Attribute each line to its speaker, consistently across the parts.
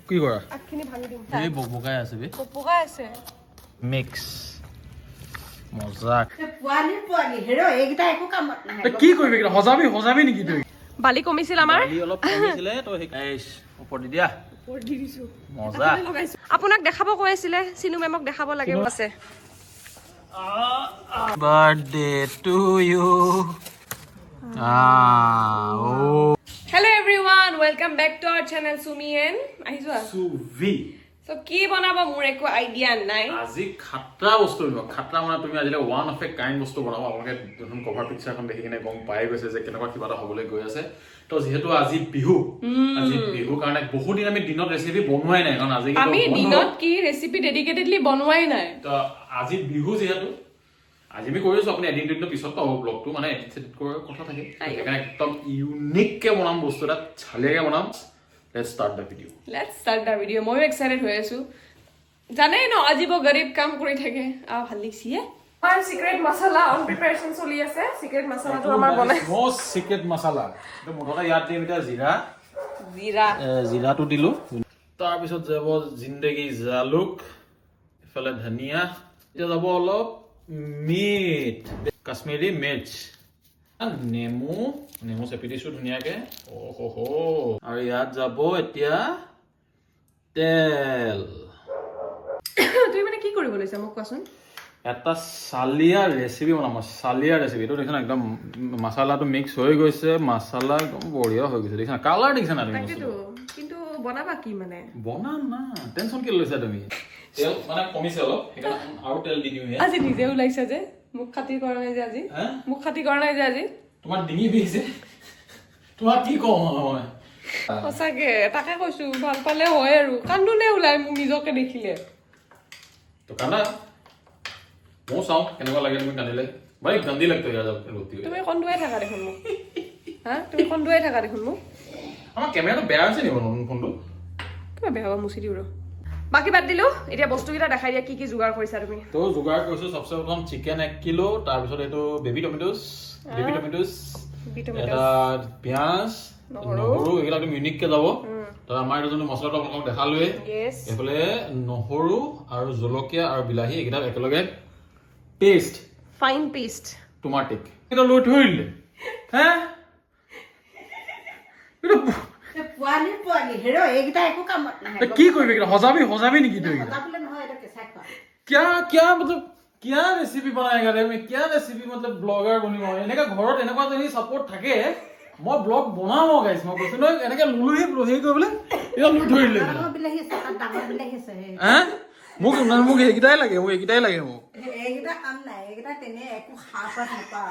Speaker 1: কি কৰা এই বকবকাই আছে বে মিক্স মজাক কি কৰিবি সজাবি নেকি তই
Speaker 2: বালি কমিছিল আমাৰ
Speaker 1: বালি অলপ কমিছিলে তো গাইস ওপৰ দি দিয়া মজা
Speaker 2: আপোনাক দেখাব কৈ আছিলে চিনু মেমক দেখাব লাগে আছে
Speaker 1: birthday to you
Speaker 2: Hello everyone, welcome back to our channel Sumi and আহিছোৱা
Speaker 1: সুভি
Speaker 2: সো কি বনাব মোৰ একো আইডিয়া নাই
Speaker 1: আজি খাট্টা বস্তু খাট্টা মানে তুমি আজিলে ওৱান অফ এ কাইণ্ড বস্তু বনাব আপোনালোকে নতুন কভাৰ পিকচাৰখন দেখি কিনে গম পাই গৈছে যে কেনেকুৱা কিবা এটা হ'বলৈ গৈ আছে তো যেহেতু আজি বিহু কাৰণে বহুত দিন আমি দিনত ৰেচিপি বনোৱাই নাই কাৰণ আজি
Speaker 2: আমি দিনত কি ৰেচিপি ডেডিকেটেডলি বনোৱাই নাই
Speaker 1: তো আজি বিহু যেহেতু আজি আমি কৰি আছো আপুনি এডিট দিনৰ পিছত পাব ব্লগটো মানে এডিট কৰাৰ কথা থাকে সেইকাৰণে একদম ইউনিক কে বনাম বস্তু এটা চালিয়াকে বনাম Let's start the video.
Speaker 2: মই এক্সাইটেড হৈ আছো জানে ন আজিব গৰীব কাম কৰি থাকে ভাল লিখছি আমাৰ সিক্ৰেট মছলা অন প্ৰিপাৰেচন চলি আছে সিক্ৰেট মছলাটো আমাৰ বনাই
Speaker 1: মোস্ট সিক্ৰেট মছলা তো মোটা ইয়াত দিম এটা জিৰাটো দিলো তাৰ পিছত যাব জিন্দেগী জালুক ইফালে ধনিয়া এতিয়া যাব অলপ মিট কাশ্মীৰী মিৰ্চ নেমু চেপি দিছো ধুনীয়াকে ওহো আৰু ইয়াত যাব এতিয়া তেল
Speaker 2: তুমি মানে কি কৰিব লৈছা মোক কোৱাচোন
Speaker 1: এটা সালিয়া ৰেচিপি বনাম সালিয়া ৰেচিপি এইটো দেখিছা একদম মছলাটো মিক্স হৈ গৈছে মছলা একদম বঢ়িয়া হৈ গৈছে দেখিছা কালাৰ দেখিছা না তুমি
Speaker 2: কিন্তু বনাবা কি মানে
Speaker 1: বনাম না টেনচন কি লৈছা তুমি তেল মানে কমিছে অলপ সেইকাৰণে আৰু তেল দি দিওঁ
Speaker 2: আজি নিজে ওলাইছা যে মুখ খাতি কৰা নাই যে আজি
Speaker 1: তোমাৰ ডিঙি বিছে তোমাৰ কি কম মই
Speaker 2: সঁচাকে তাকে কৈছো ভাল পালে হয় আৰু কান্দুনে ওলাই মোক নিজকে দেখিলে
Speaker 1: তো কান্দা মই চাওঁ কেনেকুৱা লাগে তুমি কান্দিলে ভাই কান্দি লাগতো ইয়াৰ ৰুটি
Speaker 2: তুমি কন্দুৱাই থাকা দেখোন মোক
Speaker 1: আমাৰ কেমেৰাটো বেয়া আছে নেকি নতুন ফোনটো
Speaker 2: কিবা বেয়া হ'ব মুচি দিওঁ বাকি বাদ দিলো এতিয়া বস্তুকেইটা দেখাই দিয়া কি যোগাৰ কৰিছা তুমি
Speaker 1: তো যোগাৰ কৰিছো সবচে প্ৰথম চিকেন 1 কিলো তাৰ পিছত এইটো বেবি টমেটোস এটা পিয়াজ নহৰু এগুলা তুমি ইউনিক কে যাব তো আমাৰ এজন মছলাটো আপোনাক দেখালোৱে এফালে নহৰু আৰু জলকীয়া আৰু বিলাহী এগুলা একেলগে পেষ্ট
Speaker 2: ফাইন পেষ্ট
Speaker 1: টমাটিক এটা লৈ থইলে হে
Speaker 3: পোৱালি হেৰ এইকেইটা একো কামত নাহে
Speaker 1: কি কৰিবি সজাবি নেকি তই
Speaker 3: সজাবলে নহয় এটা কেঁচা খোৱা
Speaker 1: क्या मतलब क्या रेसिपी बनाएगा रे मैं क्या रेसिपी मतलब ब्लॉगर बनिम এনেকা ঘৰত এনেকুৱা যদি সাপোর্ট থাকে মই ব্লগ বনাও গাইস মই কৈছো ন এনেকা লুলুহি ব্লহি কৰিবলে এটা লুই ধৰিলে
Speaker 3: ডাঙৰ বিলাহী আছে ডাঙৰ বিলাহী আছে
Speaker 1: মোক এইকেইটাই লাগে মোক
Speaker 3: এইকেইটা কাম নাই এইকেইটা তেনে একো খাপত নাপা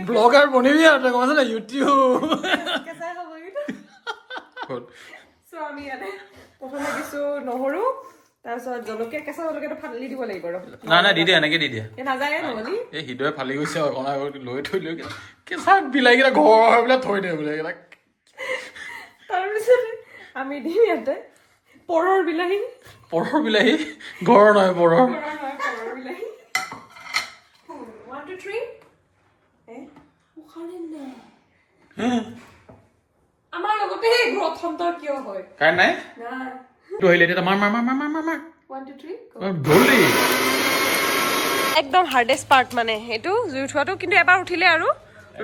Speaker 1: ব্লগাৰ বনিবি আৰু তই কৈছ না ইউটিউব
Speaker 2: কেঁচা হ'ব এইটো সো আমি ইয়াতে প্ৰথমে দিছো নহৰু তাৰপিছত জলকীয়া কেঁচা জলকীয়াটো ফালি দিব লাগিব
Speaker 1: নাই দি দিয়া এনেকে দি দিয়া
Speaker 2: নাযায় নহলি এই
Speaker 1: হৃদয় ফালি গৈছে অকণা লৈ থৈ কেঁচা বিলাহীকেইটা ঘৰ বিলাক থৈ দে বোলে
Speaker 2: তাৰপিছত আমি দিম ইয়াতে পৰৰ বিলাহী
Speaker 1: ঘৰৰ নহয় পৰৰ
Speaker 2: বিলাহী 1 2 3 উখানে না আমাৰ লগতে গ্ৰথ সন্তৰ কিয় হয়
Speaker 1: কাই নাই
Speaker 2: না
Speaker 1: তো হইলে এটা মাৰ
Speaker 2: 1 2 3
Speaker 1: জলদি
Speaker 2: একদম হাৰ্ডেষ্ট পাৰ্ট মানে এটো জুই উঠোৱাটো কিন্তু এবাৰ উঠিলে আৰু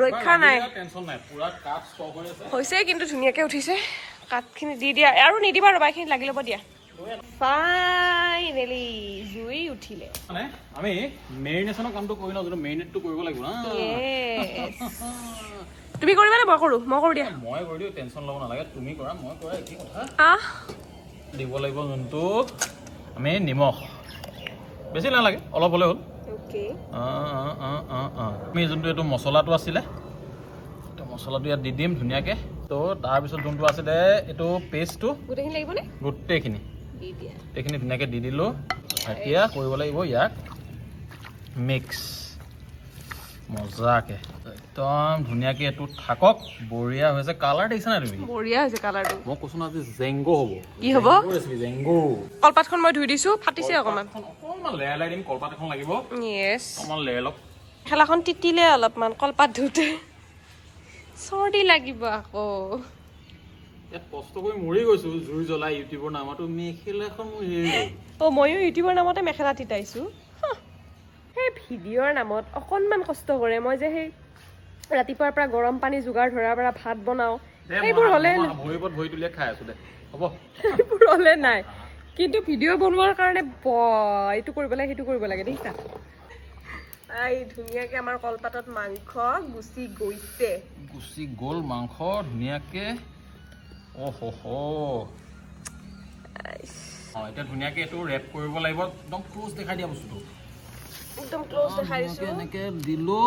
Speaker 2: ৰক্ষা নাই
Speaker 1: টেনচন নাই পুৰা কাট ষ্টপ হৈ আছে
Speaker 2: হৈছে কিন্তু ধুনীয়াকে উঠিছে কাটখিনি দি দিয়া আৰু নিদিবা ৰবাখিনি লাগি ল'ব দিয়া ফাইনেলি জুই উঠিলে
Speaker 1: মানে আমি মেৰিনেশনৰ কামটো কৰি লওঁ কিন্তু মেৰিনেটটো কৰিব লাগিব না
Speaker 2: তুমি কৰিবা নে মই কৰো দিয়া
Speaker 1: মই কৰি দিও টেনচন ল'ব নালাগে তুমি কৰা মই কৰা একেই কথা দিব লাগিব যোনটো আমি নিমখ বেছি নালাগে অলপ হ'লে হ'ল
Speaker 2: ওকে
Speaker 1: আমি যোনটো এইটো মছলাটো আছিলে তো মছলাটো ইয়াত দি দিম ধুনীয়াকে তো তাৰপিছত যোনটো আছিলে এইটো পেষ্টটো
Speaker 2: গোটেইখিনি লাগিবনে
Speaker 1: গোটেইখিনি ধুনীয়াকে দি দিলো এতিয়া কৰিব লাগিব ইয়াক মিক্স মজাকে একদম ধুনীয়াকে এইটো থাকক বঢ়িয়া হৈছে কালাৰ দেখিছা না তুমি
Speaker 2: বঢ়িয়া হৈছে কালাৰটো
Speaker 1: মই কৈছো না যে জেংগো হ'ব
Speaker 2: কি হ'ব
Speaker 1: জেংগো
Speaker 2: কলপাতখন মই ধুই দিছো ফাটিছে অকমান
Speaker 1: লেয়াৰ দিম কলপাত এখন লাগিব
Speaker 2: ইয়েছ
Speaker 1: অকমান লেয়াৰ লওক
Speaker 2: খেলাখন তিতিলে অলপমান কলপাত ধুতে চৰ্দি লাগিব আকৌ
Speaker 1: ইয়াত কষ্ট কৰি মৰি গৈছো জুই জ্বলাই ইউটিউবৰ নামতো মেখেলাখন মোৰ হেৰি
Speaker 2: অ' ময়ো ইউটিউবৰ নামতে মেখেলা তিতাইছো সেই ভিডিঅ'ৰ নামত অকণমান কষ্ট কৰে মই যে সেই ৰাতিপুৱাৰ পৰা গৰম পানী যোগাৰ ধৰাৰ পৰা ভাত বনাওঁ সেইবোৰ হ'লে
Speaker 1: ভৰিৰ ওপৰত ভৰি তুলিয়ে খাই আছো দে হ'ব
Speaker 2: সেইবোৰ হ'লে নাই কিন্তু ভিডিঅ' বনোৱাৰ কাৰণে এইটো কৰিব লাগে সেইটো কৰিব লাগে দেখিছা এই ধুনীয়াকে আমাৰ কলপাতত মাংস গুচি
Speaker 1: গ'ল মাংস ধুনীয়াকে এতিয়া ধুনীয়াকে এইটো ৰেপ কৰিব লাগিব একদম ক্লোজ দেখাই দিয়া বস্তুটো
Speaker 2: একদম ক্লোজ দেখাই দিছো
Speaker 1: এনেকে দিলো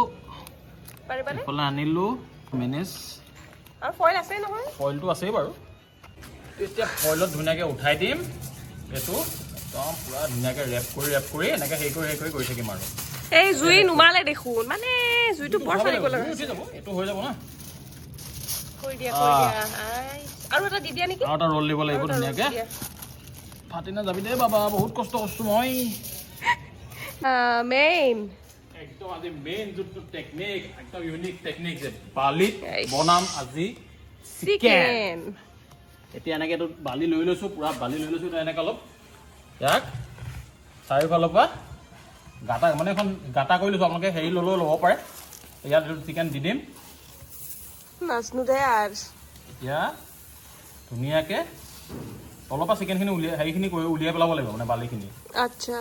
Speaker 2: পাৰিবানে
Speaker 1: এইফালে আনিলো মেনেজ
Speaker 2: আৰু ফইল আছে নহয়
Speaker 1: ফইলটো আছেই বাৰু এতিয়া ফইলত ধুনীয়াকে উঠাই দিম এইটো একদম পুৰা ধুনীয়াকে ৰেপ কৰি এনেকে হেৰি কৰি কৰি থাকিম আৰু
Speaker 2: এই জুই নুমালে দেখোন মানে জুইটো বৰ চালিব লাগে
Speaker 1: উঠি যাব এইটো হৈ যাব না
Speaker 2: কৰি দিয়া আৰু এটা দি দিয়া নেকি
Speaker 1: আৰু এটা ৰোল দিব লাগিব ধুনীয়াকে ফাটি নাযাবি দেই বাবা বহুত কষ্ট কৰিছো মই
Speaker 2: মেইন
Speaker 1: একদম আজি মেইন যোনটো টেকনিক একদম ইউনিক টেকনিক যে বালিত বনাম আজি
Speaker 2: চিকেন
Speaker 1: এতিয়া এনেকে এইটো বালি লৈ লৈছো পুৰা বালি লৈ লৈছো এনেকে অলপ ইয়াক চাৰিওফালৰ পৰা গাটা মানে এখন গাটা কৰি লৈছো আপোনালোকে হেৰি ল'লেও ল'ব পাৰে ইয়াত চিকেন দি দিম
Speaker 2: নাচনো দে আৰ
Speaker 1: এতিয়া ধুনীয়াকে তলৰ পৰা চিকেনখিনি উলিয়াই হেৰিখিনি উলিয়াই পেলাব লাগিব মানে বালিখিনি
Speaker 2: আচ্ছা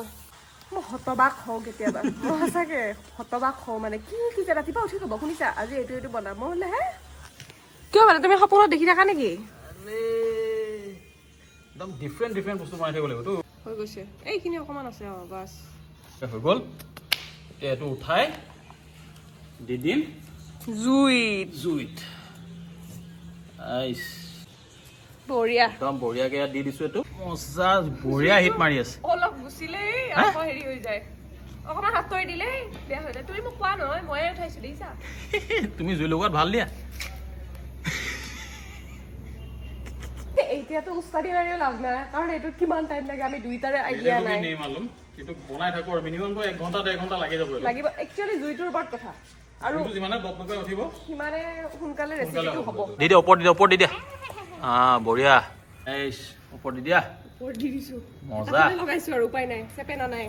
Speaker 2: মই হতবাক হওঁ কেতিয়াবা মই সঁচাকে হতবাক হওঁ মানে কি যে ৰাতিপুৱা উঠি ক'ব শুনিছা আজি এইটো বনাম মই বোলে হে কিয় মানে তুমি সপোনত দেখি থাকা নেকি
Speaker 1: একদম ডিফাৰেণ্ট বস্তু বনাই থাকিব লাগিবতো
Speaker 2: হৈ গৈছে এইখিনি অকণমান আছে বাছ
Speaker 1: হৈ গ'ল এতিয়া এইটো উঠাই দি দিম জুইত
Speaker 2: বঢ়িয়া
Speaker 1: একদম বঢ়িয়াকে ইয়াত দি দিছো এইটো মজা বঢ়িয়া হিট মাৰি আছে
Speaker 2: অলপ গুচিলেই আকৌ হেৰি হৈ যায় অকণমান হাত তৰি দিলেই বেয়া হৈ যায় তুমি মোক কোৱা নহয় ময়ে উঠাইছো দেখিছা
Speaker 1: তুমি জুই লগোৱাত ভাল দিয়া
Speaker 2: এতিয়াতো উস্তাদি মাৰিও লাভ নাই কাৰণ এইটোত কিমান টাইম লাগে আমি দুইটাৰে আইডিয়া নাই
Speaker 1: কিন্তু বনাই থাকো আৰু মিনিমাম 1 ঘণ্টা 1.5 ঘণ্টা লাগি যাব
Speaker 2: লাগিব একচুৱেলি জুইটোৰ ওপৰত কথা আৰু
Speaker 1: যিমানে দপদপে উঠিব
Speaker 2: সিমানে সোনকালে ৰেচিপিটো হ'ব
Speaker 1: দি দিয়া ওপৰত দি দিয়া বঢ়িয়া এইছ ওপৰত দি দিয়া
Speaker 2: ওপৰত দি দিছো
Speaker 1: মজা
Speaker 2: লগাইছো আৰু উপায় নাই চেপেনা নাই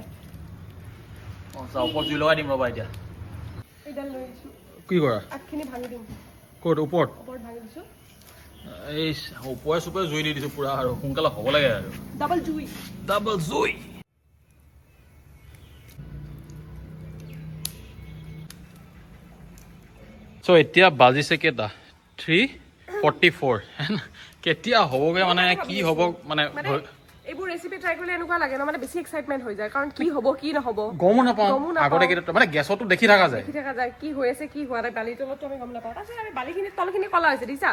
Speaker 1: মজা ওপৰত জুই লগাই দিম ৰ'বা এতিয়া
Speaker 2: এইডাল লৈ দিছো
Speaker 1: কি কৰা
Speaker 2: আগখিনি ভাঙি দিম
Speaker 1: ক'ত ওপৰত
Speaker 2: ভাঙি দিছো
Speaker 1: এইছ ওপৰে চুপৰে জুই দি দিছো পুৰা আৰু সোনকালে হ'ব লাগে আৰু ডাবল জুই চ' এতিয়া বাজিছে কেইটা 3:44 কেতিয়া হ'বগে মানে কি হ'ব মানে
Speaker 2: এইবোৰ ৰেচিপি ট্ৰাই কৰিলে এনেকুৱা লাগে ন মানে বেছি এক্সাইটমেণ্ট হৈ যায় কাৰণ কি হ'ব কি নহ'ব
Speaker 1: গমো নাপাওঁ আগতে কেইটা মানে গেছতো দেখি থকা যায়
Speaker 2: কি হৈ আছে কি হোৱা নাই বালিৰ তলতো আমি গম নাপাওঁ তাৰপিছত আমি বালিখিনি তলখিনি কলা হৈছে দেখিছা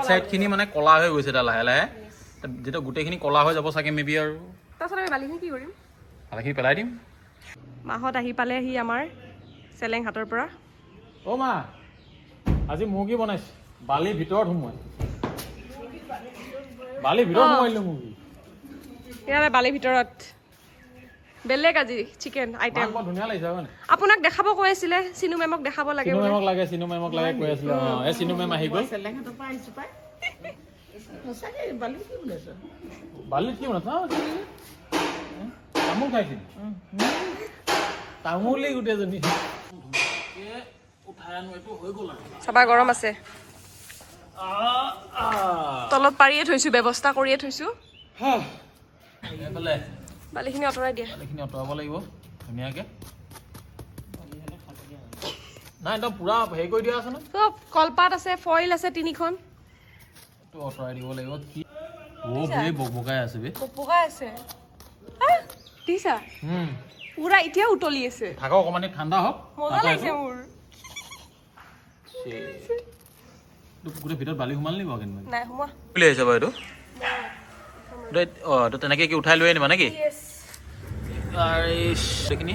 Speaker 1: চাইড খিনি মানে কলা হৈ গৈছে এটা লাহে লাহে যেতিয়া গোটেইখিনি কলা হৈ যাব চাগে মেবি আৰু
Speaker 2: তাৰপিছত আমি বালিখিনি কি কৰিম
Speaker 1: বালিখিনি পেলাই দিম
Speaker 2: মাহত আহি পালেহি আমাৰ চেলেং হাতৰ পৰা
Speaker 1: অ' মা আজি মুৰ্গী বনাইছে বালিৰ ভিতৰত সোমোৱাই বালিৰ ভিতৰত সোমাইলো মুৰ্গী
Speaker 2: ইয়াৰে বালিৰ ভিতৰত বেলেগ আজি চিকেন আইটেম
Speaker 1: ধুনীয়া লাগিছে হয়
Speaker 2: আপোনাক দেখাব কৈ আছিলে চিনু মেমক দেখাব লাগে
Speaker 1: চিনু মেমক লাগে কৈ আছিলে এই চিনু মেম আহি গ'ল বালিত কি বনাইছে তামোল খাইছিল তামোলেই গোটেইজনী
Speaker 2: চাবা গৰম আছে তলত পাৰিয়ে থৈছো ব্যৱস্থা কৰিয়ে থৈছো বালিখিনি আঁতৰাই দিয়া
Speaker 1: বালিখিনি আঁতৰাব লাগিব ধুনীয়াকে নাই একদম পুৰা হেৰি কৰি দিয়া আছে ন
Speaker 2: চব কলপাত আছে ফইল আছে 3খন
Speaker 1: এইটো আঁতৰাই দিব লাগিব কি বে বকবকাই আছে বে
Speaker 2: বকবকাই আছে দিছা পুৰা এতিয়া উতলি আছে
Speaker 1: থাকক অকমানে ঠাণ্ডা হওক
Speaker 2: মজা লাগিছে মোৰ
Speaker 1: গোটেই ভিতৰত বালি সোমাল নি বাৰু কিন্তু
Speaker 2: নাই সোমোৱা
Speaker 1: বুলি আহিছে বাৰু এইটো তেনেকে কি উঠাই লৈ আনিবা নেকি এইখিনি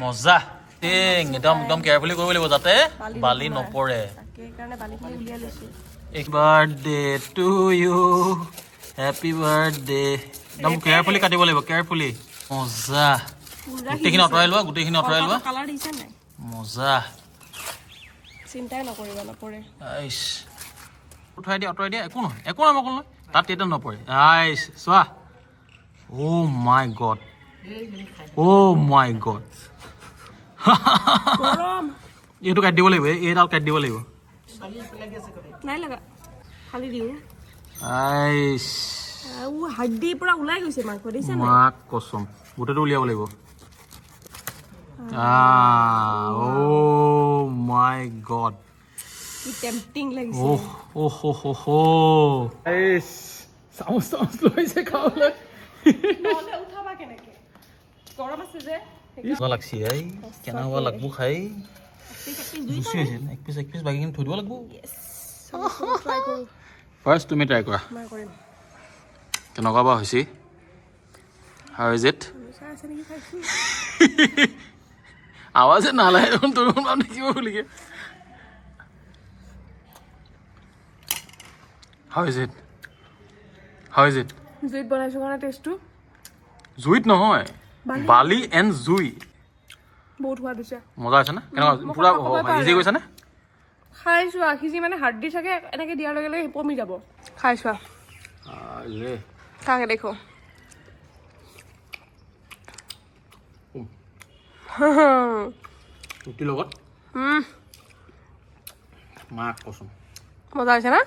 Speaker 1: মজা একদম কেয়াৰফুলি কৰিব লাগিব যাতে বালি নপৰে birthday to you happy birthday একদম কেয়াৰফুলি কাটিব লাগিব কেয়াৰফুলি মজা গোটেইখিনি আঁতৰাই লোৱা মজা
Speaker 2: চিন্তাই নকৰিবা নপৰে
Speaker 1: আইছ উঠাই দিয়া আঁতৰাই দিয়া একো নহয় মই ক'লো নহয় তাত এটা নপৰে আইছ চোৱা অ' মাই গড
Speaker 2: গৰম
Speaker 1: এইটো কাটি দিব লাগিব এইডাল কাটি দিব লাগিব
Speaker 2: নাই লগা খালি দিওঁ
Speaker 1: আইছ
Speaker 2: হাড্ডি পুৰা ওলাই গৈছে মাংস দিছে
Speaker 1: মাক কচম গোটেইটো উলিয়াব লাগিব অ' মাই গড
Speaker 2: কি টেম্পটিং লাগিছে
Speaker 1: আইছ চামুচ লৈছে খাবলৈ
Speaker 2: নহ'লে উঠাবা কেনেকে গৰম আছে যে
Speaker 1: লাগছি এই কেনেকুৱা লাগব খাই জুচি হৈছে এক পিচ বাকী থৈ দিব লাগিব
Speaker 2: ট্ৰাই কৰোঁ
Speaker 1: ফাৰ্ষ্ট তুমি ট্ৰাই কৰা
Speaker 2: মই কৰিম
Speaker 1: কেনেকুৱা বা হৈছে হাউ ইজ ইট
Speaker 2: চাই আছে নেকি খাইছোঁ
Speaker 1: আৱাজে নালাগে দেখোন তোৰ মানুহ দেখিব বুলিকে হাউ ইজ ইট
Speaker 2: জুইত বনাইছোঁ কাৰণে টেষ্টটো
Speaker 1: জুইত নহয় বালি এণ্ড জুই
Speaker 2: বহুত সোৱাদ হৈছে
Speaker 1: মজা হৈছে না কেনেকুৱা পুৰা সিজি গৈছে নে
Speaker 2: খাই চোৱা সিজি মানে হাৰ্ডি চাগে এনেকে দিয়াৰ লগে লগে কমি যাব খাই চোৱা খাকে দেখো
Speaker 1: ৰুটিৰ লগত মাক কচোন
Speaker 2: মজা হৈছে না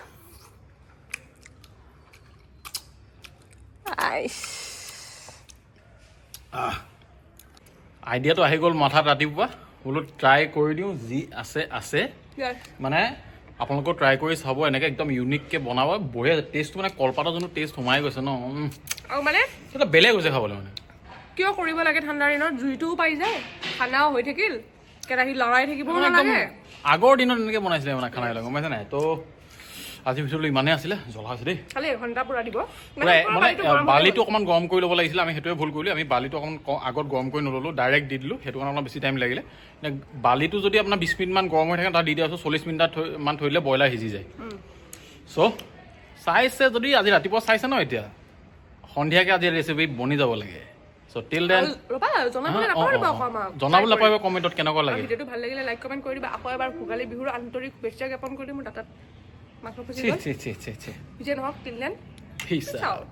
Speaker 1: আইডিয়াটো আহি গ'ল মাথাত ৰাতিপুৱা বোলো ট্ৰাই কৰি দিওঁ যি আছে মানে আপোনালোকেও ট্ৰাই কৰি চাব এনেকৈ একদম ইউনিককৈ বনাব বঢ়িয়া টেষ্টটো মানে কলপাতৰ যোনটো টেষ্ট সোমাই গৈছে ন
Speaker 2: আৰু মানে
Speaker 1: এটা বেলেগ হৈছে খাবলৈ মানে
Speaker 2: কিয় কৰিব লাগে ঠাণ্ডাৰ দিনত জুইটোও পাই যায় খানাও হৈ থাকিল কেৰাহী লৰাই থাকিবও নালাগে
Speaker 1: আগৰ দিনত এনেকৈ বনাইছিলে মানে খানাবিলাক গম পাইছে নাই তো আজি ভিডিঅ'টো ইমানেই আছিলে জ্বলা হৈছে দেই
Speaker 2: খালি এঘণ্টা পুৰা দিব
Speaker 1: মানে বালিটো অকণমান গৰম কৰি ল'ব লাগিছিলে আমি সেইটোৱে ভুল কৰিলোঁ আমি বালিটো অকণমান আগত গৰম কৰি নল'লোঁ ডাইৰেক্ট দি দিলোঁ সেইটো কাৰণে অলপ বেছি টাইম লাগিলে বালিটো যদি আপোনাৰ 20 মিনিটমান গৰম হৈ থাকে তাত দি দিয়া 40 মিনিটমান থৈ দিলে ব্ৰইলাৰ সিজি যায় চ' চাইছে যদি আজি ৰাতিপুৱা চাইছে ন এতিয়া সন্ধিয়াকৈ আজি ৰেচিপি বনি যাব লাগে চ' টিল দেন জনাবলৈ নাপাব কমেণ্টত কেনেকুৱা লাগে
Speaker 2: ভিডিঅ'টো ভাল লাগিলে লাইক কমেণ্ট কৰি দিবা আকৌ এবাৰ ভোগালী বিহুৰ আন্তৰিক শুভেচ্ছা জ্ঞাপন কৰি দিম মোৰ দাঁতত মাংস পুচি গ'ল
Speaker 1: চি
Speaker 2: বিজয় নহওক টিল দেন
Speaker 1: Peace out.